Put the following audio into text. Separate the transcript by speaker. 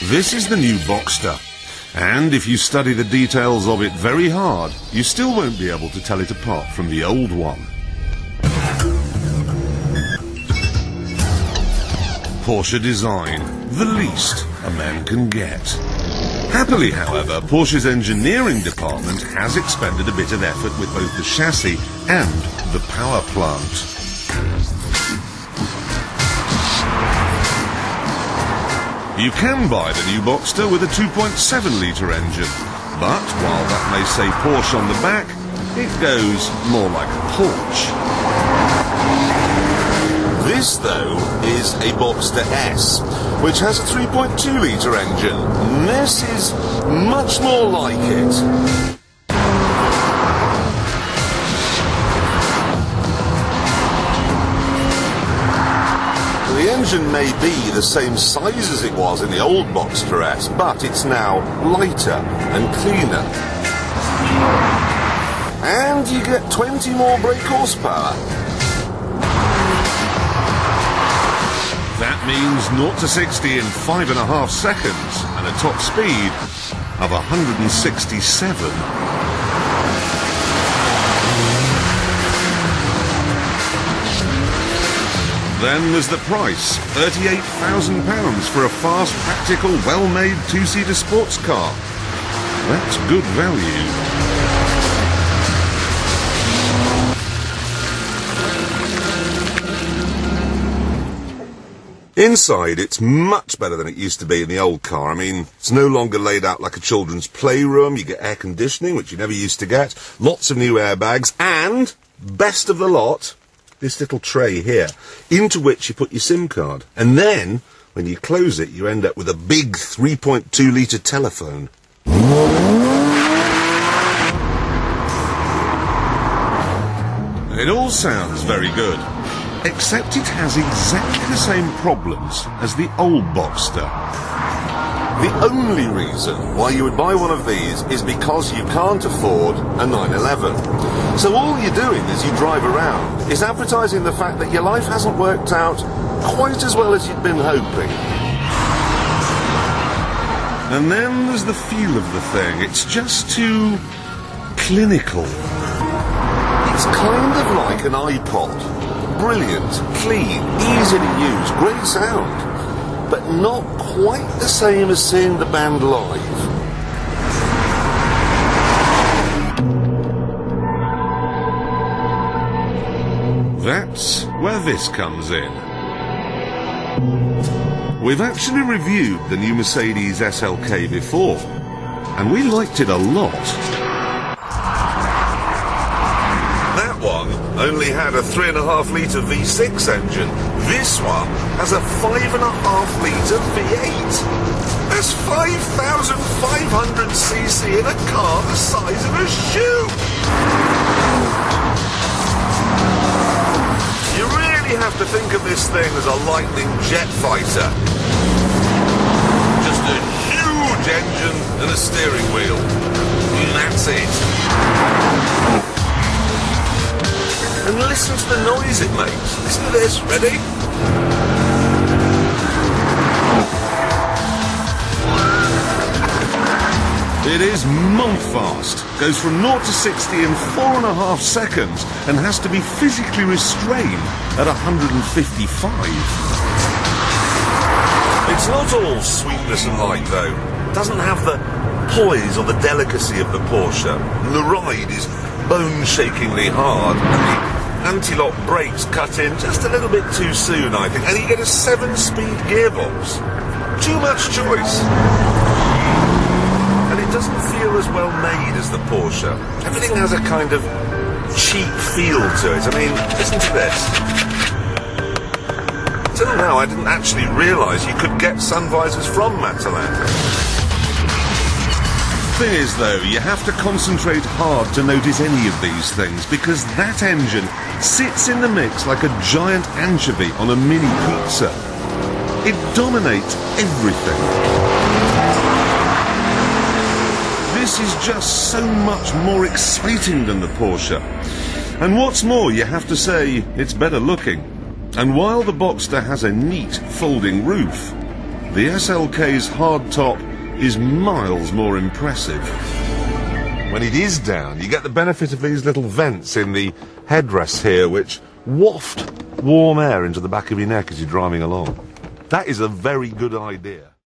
Speaker 1: This is the new Boxster, and if you study the details of it very hard, you still won't be able to tell it apart from the old one. Porsche design, the least a man can get. Happily, however, Porsche's engineering department has expended a bit of effort with both the chassis and the power plant. You can buy the new Boxster with a 2.7-litre engine, but while that may say Porsche on the back, it goes more like a Porsche. This, though, is a Boxster S, which has a 3.2-litre engine. This is much more like it. The engine may be the same size as it was in the old Boxster S, but it's now lighter and cleaner. And you get 20 more brake horsepower. That means 0 to 60 in 5.5 seconds and a top speed of 167. Then there's the price, £38,000 for a fast, practical, well-made two-seater sports car. That's good value. Inside, it's much better than it used to be in the old car. I mean, it's no longer laid out like a children's playroom. You get air conditioning, which you never used to get, lots of new airbags, and, best of the lot, this little tray here, into which you put your SIM card. And then, when you close it, you end up with a big 3.2-litre telephone. It all sounds very good. Except it has exactly the same problems as the old Boxster. The only reason why you would buy one of these is because you can't afford a 911. So all you're doing as you drive around is advertising the fact that your life hasn't worked out quite as well as you'd been hoping. And then there's the feel of the thing. It's just too clinical. It's kind of like an iPod. Brilliant, clean, easy to use, great sound, but not quite the same as seeing the band live. That's where this comes in. We've actually reviewed the new Mercedes SLK before, and we liked it a lot. Only had a 3.5-litre V6 engine. This one has a 5.5-litre V8. That's 5,500cc in a car the size of a shoe. You really have to think of this thing as a lightning jet fighter. Just a huge engine and a steering wheel. And that's it. And listen to the noise it makes. Listen to this, ready? It is month fast, goes from 0 to 60 in 4.5 seconds and has to be physically restrained at 155. It's not all sweetness and light though. It doesn't have the poise or the delicacy of the Porsche. And the ride is bone-shakingly hard, and the anti-lock brakes cut in just a little bit too soon, I think, and you get a 7-speed gearbox. Too much choice. And it doesn't feel as well made as the Porsche. Everything has a kind of cheap feel to it. I mean, listen to this. Till now, I didn't actually realise you could get sun visors from Matalan. Thing is, though, you have to concentrate hard to notice any of these things, because that engine sits in the mix like a giant anchovy on a mini pizza. It dominates everything. This is just so much more exciting than the Porsche. And what's more, you have to say, it's better looking. And while the Boxster has a neat folding roof, the SLK's hardtop is miles more impressive. When it is down, you get the benefit of these little vents in the headrests here, which waft warm air into the back of your neck as you're driving along. That is a very good idea.